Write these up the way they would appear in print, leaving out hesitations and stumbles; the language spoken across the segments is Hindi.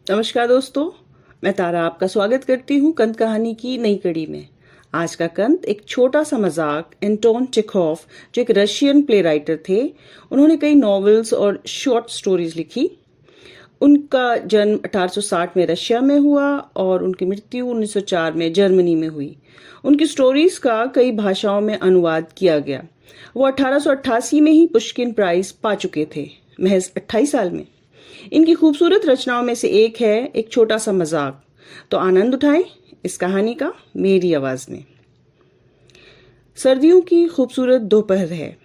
नमस्कार दोस्तों, मैं तारा आपका स्वागत करती हूँ कंत कहानी की नई कड़ी में। आज का कंत एक छोटा सा मजाक एंटोन चेखोव, जो एक रशियन प्ले राइटर थे। उन्होंने कई नॉवेल्स और शॉर्ट स्टोरीज लिखी। उनका जन्म 1860 में रशिया में हुआ और उनकी मृत्यु 1904 में जर्मनी में हुई। उनकी स्टोरीज का कई भाषाओं में अनुवाद किया गया। वो 1888 में ही पुष्किन प्राइज पा चुके थे, महज 28 साल में। इनकी खूबसूरत रचनाओं में से एक है एक छोटा सा मजाक। तो आनंद उठाएं इस कहानी का मेरी आवाज में। सर्दियों की खूबसूरत दोपहर है।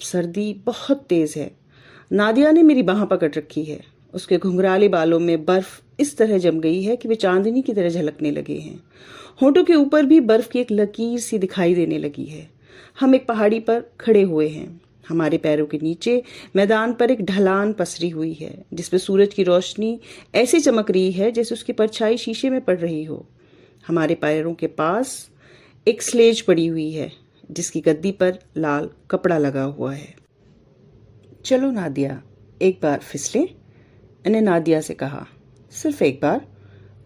सर्दी बहुत तेज है। नादिया ने मेरी बाह पकड़ रखी है। उसके घुंघराले बालों में बर्फ इस तरह जम गई है कि वे चांदनी की तरह झलकने लगे हैं। होंठों के ऊपर भी बर्फ की एक लकीर सी दिखाई देने लगी है। हम एक पहाड़ी पर खड़े हुए हैं। हमारे पैरों के नीचे मैदान पर एक ढलान पसरी हुई है जिसपे सूरज की रोशनी ऐसे चमक रही है जैसे उसकी परछाई शीशे में पड़ रही हो। हमारे पैरों के पास एक स्लेज पड़ी हुई है जिसकी गद्दी पर लाल कपड़ा लगा हुआ है। चलो नादिया, एक बार फिसले, मैंने नादिया से कहा। सिर्फ एक बार,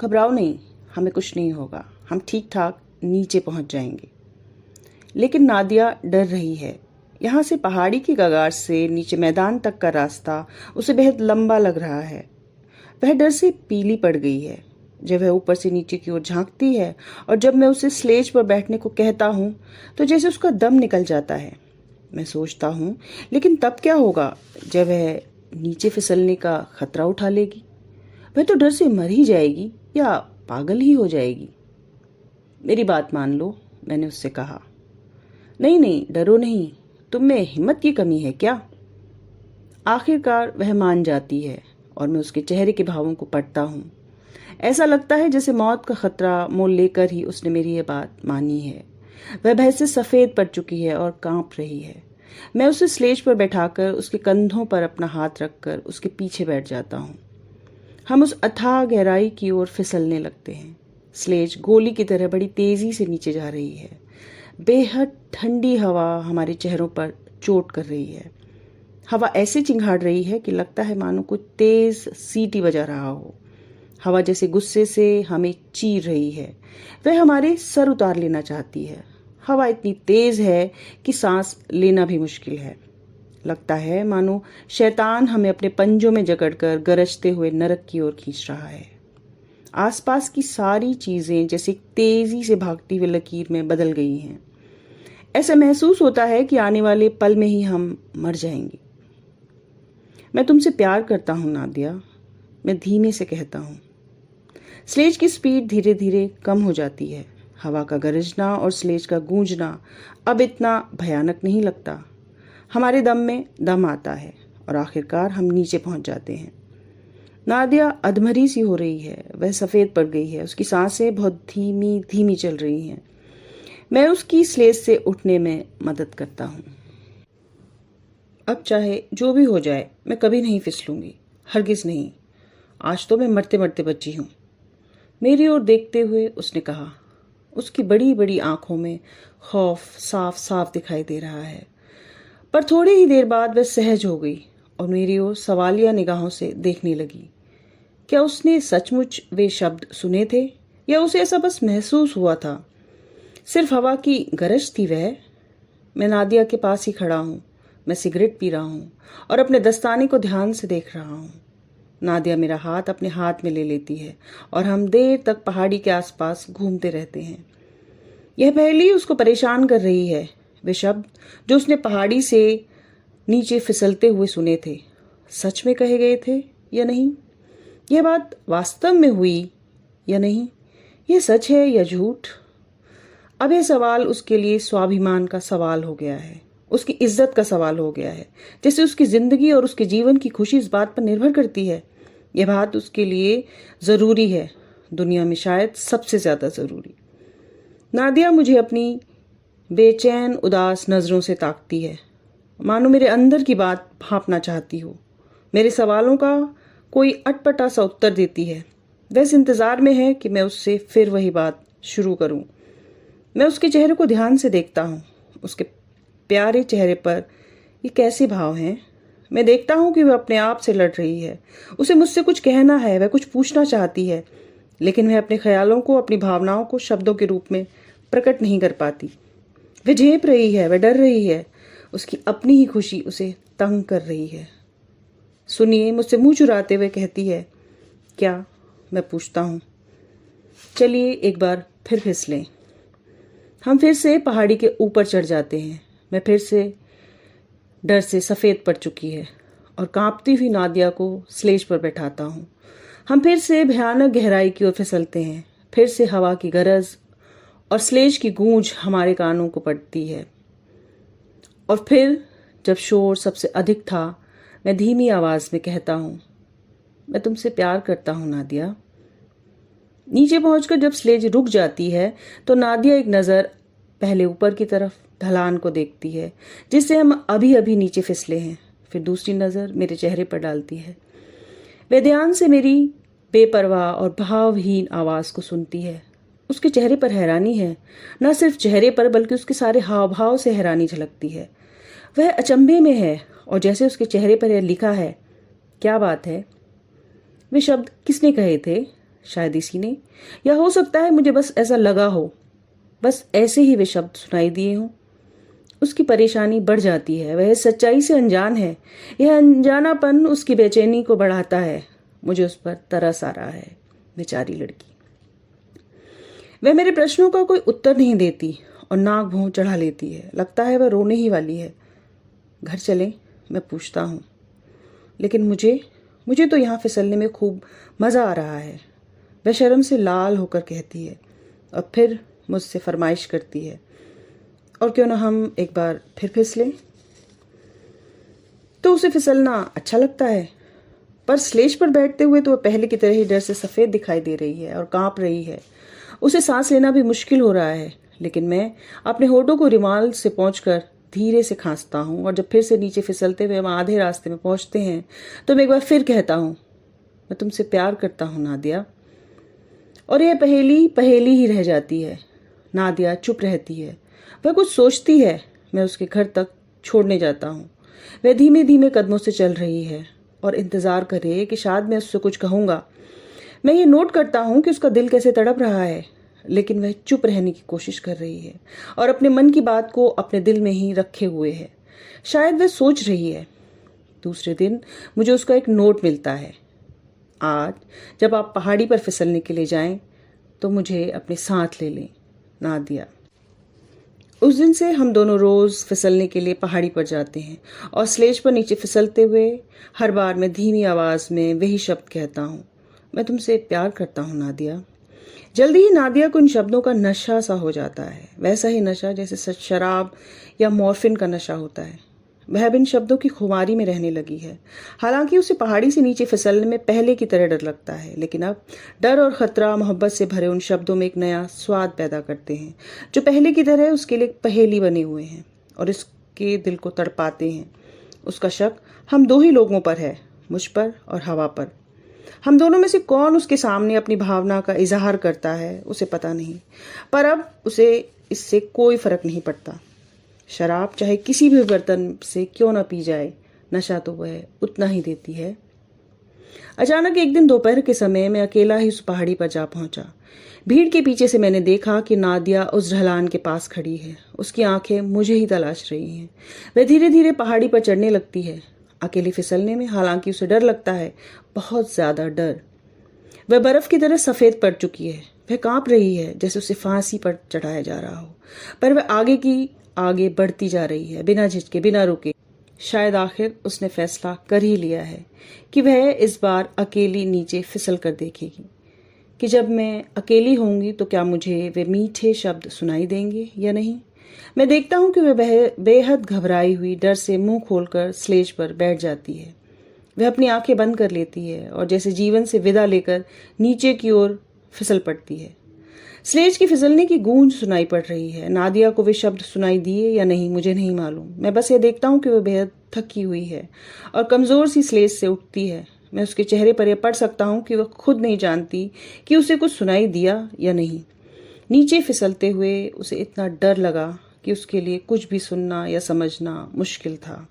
घबराओ नहीं, हमें कुछ नहीं होगा, हम ठीक ठाक नीचे पहुंच जाएंगे। लेकिन नादिया डर रही है। यहाँ से पहाड़ी की कगार से नीचे मैदान तक का रास्ता उसे बेहद लंबा लग रहा है। वह डर से पीली पड़ गई है जब वह ऊपर से नीचे की ओर झांकती है, और जब मैं उसे स्लेज पर बैठने को कहता हूँ तो जैसे उसका दम निकल जाता है। मैं सोचता हूँ, लेकिन तब क्या होगा जब वह नीचे फिसलने का खतरा उठा लेगी? वह तो डर से मर ही जाएगी या पागल ही हो जाएगी। मेरी बात मान लो, मैंने उससे कहा। नहीं नहीं, डरो नहीं, तुम में हिम्मत की कमी है क्या? आखिरकार वह मान जाती है और मैं उसके चेहरे के भावों को पढ़ता हूँ। ऐसा लगता है जैसे मौत का खतरा मोल लेकर ही उसने मेरी ये बात मानी है। वह भय से सफेद पड़ चुकी है और कांप रही है। मैं उसे स्लेज पर बैठाकर उसके कंधों पर अपना हाथ रखकर उसके पीछे बैठ जाता हूँ। हम उस अथाह गहराई की ओर फिसलने लगते हैं। स्लेज गोली की तरह बड़ी तेजी से नीचे जा रही है। बेहद ठंडी हवा हमारे चेहरों पर चोट कर रही है। हवा ऐसे चिंगाड़ रही है कि लगता है मानो कोई तेज सीटी बजा रहा हो। हवा जैसे गुस्से से हमें चीर रही है। वह हमारे सर उतार लेना चाहती है। हवा इतनी तेज है कि सांस लेना भी मुश्किल है। लगता है मानो शैतान हमें अपने पंजों में जकड़कर गरजते हुए नरक की ओर खींच रहा है। आसपास की सारी चीजें जैसे तेजी से भागती हुई लकीर में बदल गई हैं। ऐसा महसूस होता है कि आने वाले पल में ही हम मर जाएंगे। मैं तुमसे प्यार करता हूं नादिया, मैं धीमे से कहता हूं। स्लेज की स्पीड धीरे धीरे कम हो जाती है। हवा का गरजना और स्लेज का गूंजना अब इतना भयानक नहीं लगता। हमारे दम में दम आता है और आखिरकार हम नीचे पहुंच जाते हैं। नादिया अधमरी सी हो रही है। वह सफेद पड़ गई है। उसकी सांसें बहुत धीमी धीमी चल रही हैं। मैं उसकी स्लेज से उठने में मदद करता हूँ। अब चाहे जो भी हो जाए, मैं कभी नहीं फिसलूंगी, हरगिज नहीं। आज तो मैं मरते मरते बची हूँ। मेरी ओर देखते हुए उसने कहा। उसकी बड़ी बड़ी आंखों में खौफ साफ साफ दिखाई दे रहा है। पर थोड़ी ही देर बाद वह सहज हो गई और मेरी ओर सवालिया निगाहों से देखने लगी। क्या उसने सचमुच वे शब्द सुने थे या उसे ऐसा बस महसूस हुआ था? सिर्फ हवा की गरज थी वह? मैं नादिया के पास ही खड़ा हूँ। मैं सिगरेट पी रहा हूँ और अपने दस्ताने को ध्यान से देख रहा हूँ। नादिया मेरा हाथ अपने हाथ में ले लेती है और हम देर तक पहाड़ी के आसपास घूमते रहते हैं। यह पहेली उसको परेशान कर रही है। वे शब्द जो उसने पहाड़ी से नीचे फिसलते हुए सुने थे, सच में कहे गए थे या नहीं? यह बात वास्तव में हुई या नहीं? यह सच है या झूठ? अब यह सवाल उसके लिए स्वाभिमान का सवाल हो गया है, उसकी इज्जत का सवाल हो गया है। जैसे उसकी जिंदगी और उसके जीवन की खुशी इस बात पर निर्भर करती है। यह बात उसके लिए जरूरी है, दुनिया में शायद सबसे ज्यादा जरूरी। नादिया मुझे अपनी बेचैन उदास नजरों से ताकती है, मानो मेरे अंदर की बात भांपना चाहती हो। मेरे सवालों का कोई अटपटा सा उत्तर देती है। वह इस इंतजार में है कि मैं उससे फिर वही बात शुरू करूं। मैं उसके चेहरे को ध्यान से देखता हूं। उसके प्यारे चेहरे पर ये कैसे भाव हैं? मैं देखता हूँ कि वह अपने आप से लड़ रही है। उसे मुझसे कुछ कहना है, वह कुछ पूछना चाहती है, लेकिन वह अपने ख्यालों को, अपनी भावनाओं को शब्दों के रूप में प्रकट नहीं कर पाती। वह झेप रही है, वह डर रही है। उसकी अपनी ही खुशी उसे तंग कर रही है। सुनिए, मुझसे मुंह चुराते हुए कहती है। क्या? मैं पूछता हूँ। चलिए एक बार फिर फिसलें। हम फिर से पहाड़ी के ऊपर चढ़ जाते हैं। मैं फिर से डर से सफ़ेद पड़ चुकी है और कांपती हुई नादिया को स्लेज पर बैठाता हूँ। हम फिर से भयानक गहराई की ओर फिसलते हैं। फिर से हवा की गरज और स्लेज की गूंज हमारे कानों को पड़ती है। और फिर जब शोर सबसे अधिक था, मैं धीमी आवाज़ में कहता हूँ, मैं तुमसे प्यार करता हूँ नादिया। नीचे पहुंचकर जब स्लेज रुक जाती है तो नादिया एक नज़र पहले ऊपर की तरफ ढलान को देखती है जिससे हम अभी अभी नीचे फिसले हैं, फिर दूसरी नज़र मेरे चेहरे पर डालती है। वह ध्यान से मेरी बेपरवाह और भावहीन आवाज़ को सुनती है। उसके चेहरे पर हैरानी है, न सिर्फ चेहरे पर बल्कि उसके सारे हाव भाव से हैरानी झलकती है। वह अचंभे में है और जैसे उसके चेहरे पर यह लिखा है। क्या बात है? वे शब्द किसने कहे थे? शायद इसी ने, या हो सकता है मुझे बस ऐसा लगा हो, बस ऐसे ही वे शब्द सुनाई दिए हों। उसकी परेशानी बढ़ जाती है। वह सच्चाई से अनजान है। यह अनजानापन उसकी बेचैनी को बढ़ाता है। मुझे उस पर तरस आ रहा है। बेचारी लड़की। वह मेरे प्रश्नों का कोई उत्तर नहीं देती और नाक भौं चढ़ा लेती है। लगता है वह रोने ही वाली है। घर चलें? मैं पूछता हूँ। लेकिन मुझे तो यहाँ फिसलने में खूब मज़ा आ रहा है, वह शर्म से लाल होकर कहती है और फिर मुझसे फरमाइश करती है, और क्यों ना हम एक बार फिर फिसलें। तो उसे फिसलना अच्छा लगता है, पर स्लेज पर बैठते हुए तो वह पहले की तरह ही डर से सफ़ेद दिखाई दे रही है और कांप रही है। उसे सांस लेना भी मुश्किल हो रहा है, लेकिन मैं अपने होठों को रुमाल से पोंछकर धीरे से खांसता हूँ और जब फिर से नीचे फिसलते हुए हम आधे रास्ते में पहुँचते हैं तो मैं एक बार फिर कहता हूँ, मैं तुमसे प्यार करता हूँ नादिया। और यह पहेली ही रह जाती है। नादिया चुप रहती है। वह कुछ सोचती है। मैं उसके घर तक छोड़ने जाता हूँ। वह धीमे धीमे कदमों से चल रही है और इंतज़ार करे कि शायद मैं उससे कुछ कहूँगा। मैं ये नोट करता हूँ कि उसका दिल कैसे तड़प रहा है, लेकिन वह चुप रहने की कोशिश कर रही है और अपने मन की बात को अपने दिल में ही रखे हुए है। शायद वह सोच रही है। दूसरे दिन मुझे उसका एक नोट मिलता है। आज जब आप पहाड़ी पर फिसलने के लिए जाएं तो मुझे अपने साथ ले लें, नादिया। उस दिन से हम दोनों रोज़ फिसलने के लिए पहाड़ी पर जाते हैं और स्लेज पर नीचे फिसलते हुए हर बार मैं धीमी आवाज़ में वही शब्द कहता हूँ, मैं तुमसे प्यार करता हूँ नादिया। जल्दी ही नादिया को इन शब्दों का नशा सा हो जाता है, वैसा ही नशा जैसे शराब या मॉर्फिन का नशा होता है। वह अब इन शब्दों की खुमारी में रहने लगी है। हालांकि उसे पहाड़ी से नीचे फिसलने में पहले की तरह डर लगता है, लेकिन अब डर और खतरा मोहब्बत से भरे उन शब्दों में एक नया स्वाद पैदा करते हैं जो पहले की तरह उसके लिए पहेली बने हुए हैं और इसके दिल को तड़पाते हैं। उसका शक हम दो ही लोगों पर है, मुझ पर और हवा पर। हम दोनों में से कौन उसके सामने अपनी भावना का इजहार करता है उसे पता नहीं, पर अब उसे इससे कोई फर्क नहीं पड़ता। शराब चाहे किसी भी बर्तन से क्यों ना पी जाए, नशा तो वह उतना ही देती है। अचानक एक दिन दोपहर के समय मैं अकेला ही उस पहाड़ी पर जा पहुंचा। भीड़ के पीछे से मैंने देखा कि नादिया उस ढलान के पास खड़ी है। उसकी आंखें मुझे ही तलाश रही हैं। वह धीरे धीरे पहाड़ी पर चढ़ने लगती है, अकेले फिसलने में। हालांकि उसे डर लगता है, बहुत ज्यादा डर। वह बर्फ की तरह सफेद पड़ चुकी है। वह कांप रही है जैसे उसे फांसी पर चढ़ाया जा रहा हो, पर वह आगे बढ़ती जा रही है, बिना झिझके, बिना रुके। शायद आखिर उसने फैसला कर ही लिया है कि वह इस बार अकेली नीचे फिसल कर देखेगी, कि जब मैं अकेली होंगी तो क्या मुझे वे मीठे शब्द सुनाई देंगे या नहीं। मैं देखता हूँ कि वह बेहद घबराई हुई डर से मुंह खोलकर स्लेज पर बैठ जाती है। वह अपनी आंखें बंद कर लेती है और जैसे जीवन से विदा लेकर नीचे की ओर फिसल पड़ती है। स्लेज की फिसलने की गूंज सुनाई पड़ रही है। नादिया को वे शब्द सुनाई दिए या नहीं मुझे नहीं मालूम। मैं बस ये देखता हूँ कि वह बेहद थकी हुई है और कमज़ोर सी स्लेज से उठती है। मैं उसके चेहरे पर यह पढ़ सकता हूँ कि वह खुद नहीं जानती कि उसे कुछ सुनाई दिया या नहीं। नीचे फिसलते हुए उसे इतना डर लगा कि उसके लिए कुछ भी सुनना या समझना मुश्किल था।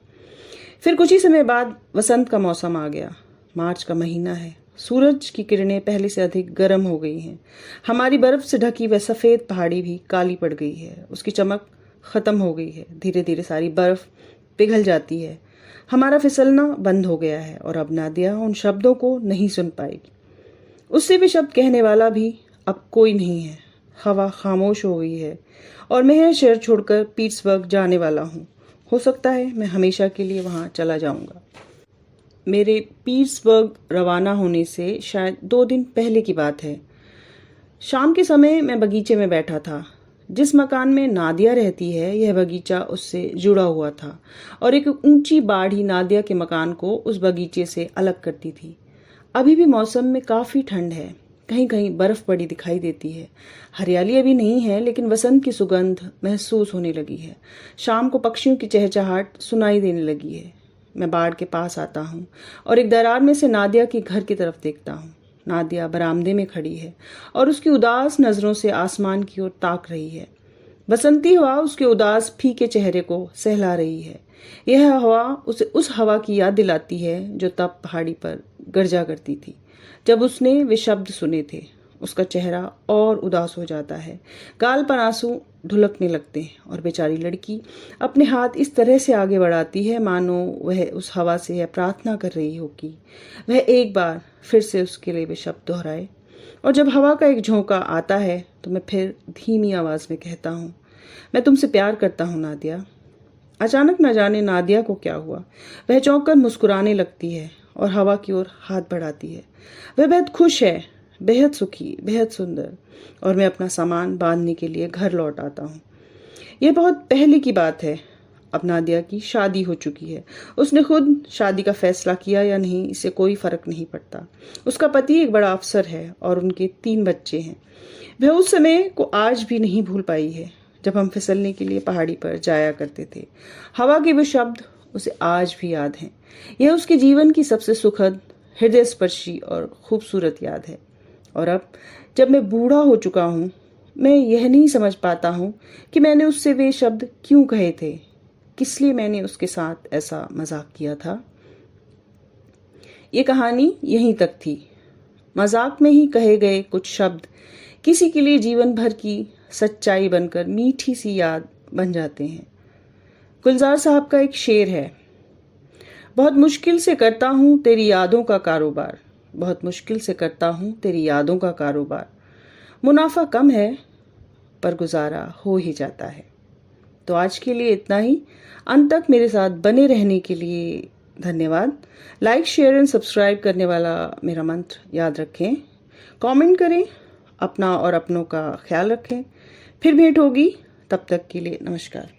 फिर कुछ ही समय बाद वसंत का मौसम आ गया। मार्च का महीना है। सूरज की किरणें पहले से अधिक गर्म हो गई हैं। हमारी बर्फ से ढकी वह सफ़ेद पहाड़ी भी काली पड़ गई है। उसकी चमक ख़त्म हो गई है। धीरे धीरे सारी बर्फ पिघल जाती है। हमारा फिसलना बंद हो गया है और अब नादिया उन शब्दों को नहीं सुन पाएगी। उससे भी शब्द कहने वाला भी अब कोई नहीं है। हवा खामोश हो गई है और मैं यह शहर छोड़कर पीट्सबर्ग जाने वाला हूँ। हो सकता है मैं हमेशा के लिए वहाँ चला जाऊँगा। मेरे पीट्सबर्ग रवाना होने से शायद 2 दिन पहले की बात है। शाम के समय मैं बगीचे में बैठा था। जिस मकान में नादिया रहती है यह बगीचा उससे जुड़ा हुआ था और एक ऊंची बाढ़ नादिया के मकान को उस बगीचे से अलग करती थी। अभी भी मौसम में काफ़ी ठंड है। कहीं कहीं बर्फ पड़ी दिखाई देती है। हरियाली अभी नहीं है लेकिन वसंत की सुगंध महसूस होने लगी है। शाम को पक्षियों की चहचहाट सुनाई देने लगी है। मैं बाड़ के पास आता हूँ और एक दरार में से नादिया के घर की तरफ देखता हूँ। नादिया बरामदे में खड़ी है और उसकी उदास नज़रों से आसमान की ओर ताक रही है। बसंती हवा उसके उदास फीके चेहरे को सहला रही है। यह हवा उसे उस हवा की याद दिलाती है जो तब पहाड़ी पर गरजा करती थी जब उसने वे शब्द सुने थे। उसका चेहरा और उदास हो जाता है। गाल पर आंसू ढुलकने लगते हैं और बेचारी लड़की अपने हाथ इस तरह से आगे बढ़ाती है मानो वह उस हवा से यह प्रार्थना कर रही हो कि वह एक बार फिर से उसके लिए वे शब्द दोहराए। और जब हवा का एक झोंका आता है तो मैं फिर धीमी आवाज़ में कहता हूँ, मैं तुमसे प्यार करता हूँ नादिया। अचानक न जाने नादिया को क्या हुआ। वह चौंक कर मुस्कुराने लगती है और हवा की ओर हाथ बढ़ाती है। वह बेहद खुश है, बेहद सुखी, बेहद सुंदर। और मैं अपना सामान बांधने के लिए घर लौट आता हूँ। यह बहुत पहले की बात है। अब नादिया की शादी हो चुकी है। उसने खुद शादी का फैसला किया या नहीं इससे कोई फर्क नहीं पड़ता। उसका पति एक बड़ा अफसर है और उनके 3 बच्चे हैं। वह उस समय को आज भी नहीं भूल पाई है जब हम फिसलने के लिए पहाड़ी पर जाया करते थे। हवा के वो शब्द उसे आज भी याद हैं। यह उसके जीवन की सबसे सुखद, हृदय स्पर्शी और खूबसूरत याद है। और अब जब मैं बूढ़ा हो चुका हूँ मैं यह नहीं समझ पाता हूँ कि मैंने उससे वे शब्द क्यों कहे थे, किस लिए मैंने उसके साथ ऐसा मजाक किया था। ये कहानी यहीं तक थी। मजाक में ही कहे गए कुछ शब्द किसी के लिए जीवन भर की सच्चाई बनकर मीठी सी याद बन जाते हैं। गुलजार साहब का एक शेर है, बहुत मुश्किल से करता हूँ तेरी यादों का कारोबार, बहुत मुश्किल से करता हूँ तेरी यादों का कारोबार। मुनाफा कम है पर गुजारा हो ही जाता है। तो आज के लिए इतना ही। अंत तक मेरे साथ बने रहने के लिए धन्यवाद। लाइक, शेयर एंड सब्सक्राइब करने वाला मेरा मंत्र याद रखें। कमेंट करें। अपना और अपनों का ख्याल रखें। फिर भेंट होगी। तब तक के लिए नमस्कार।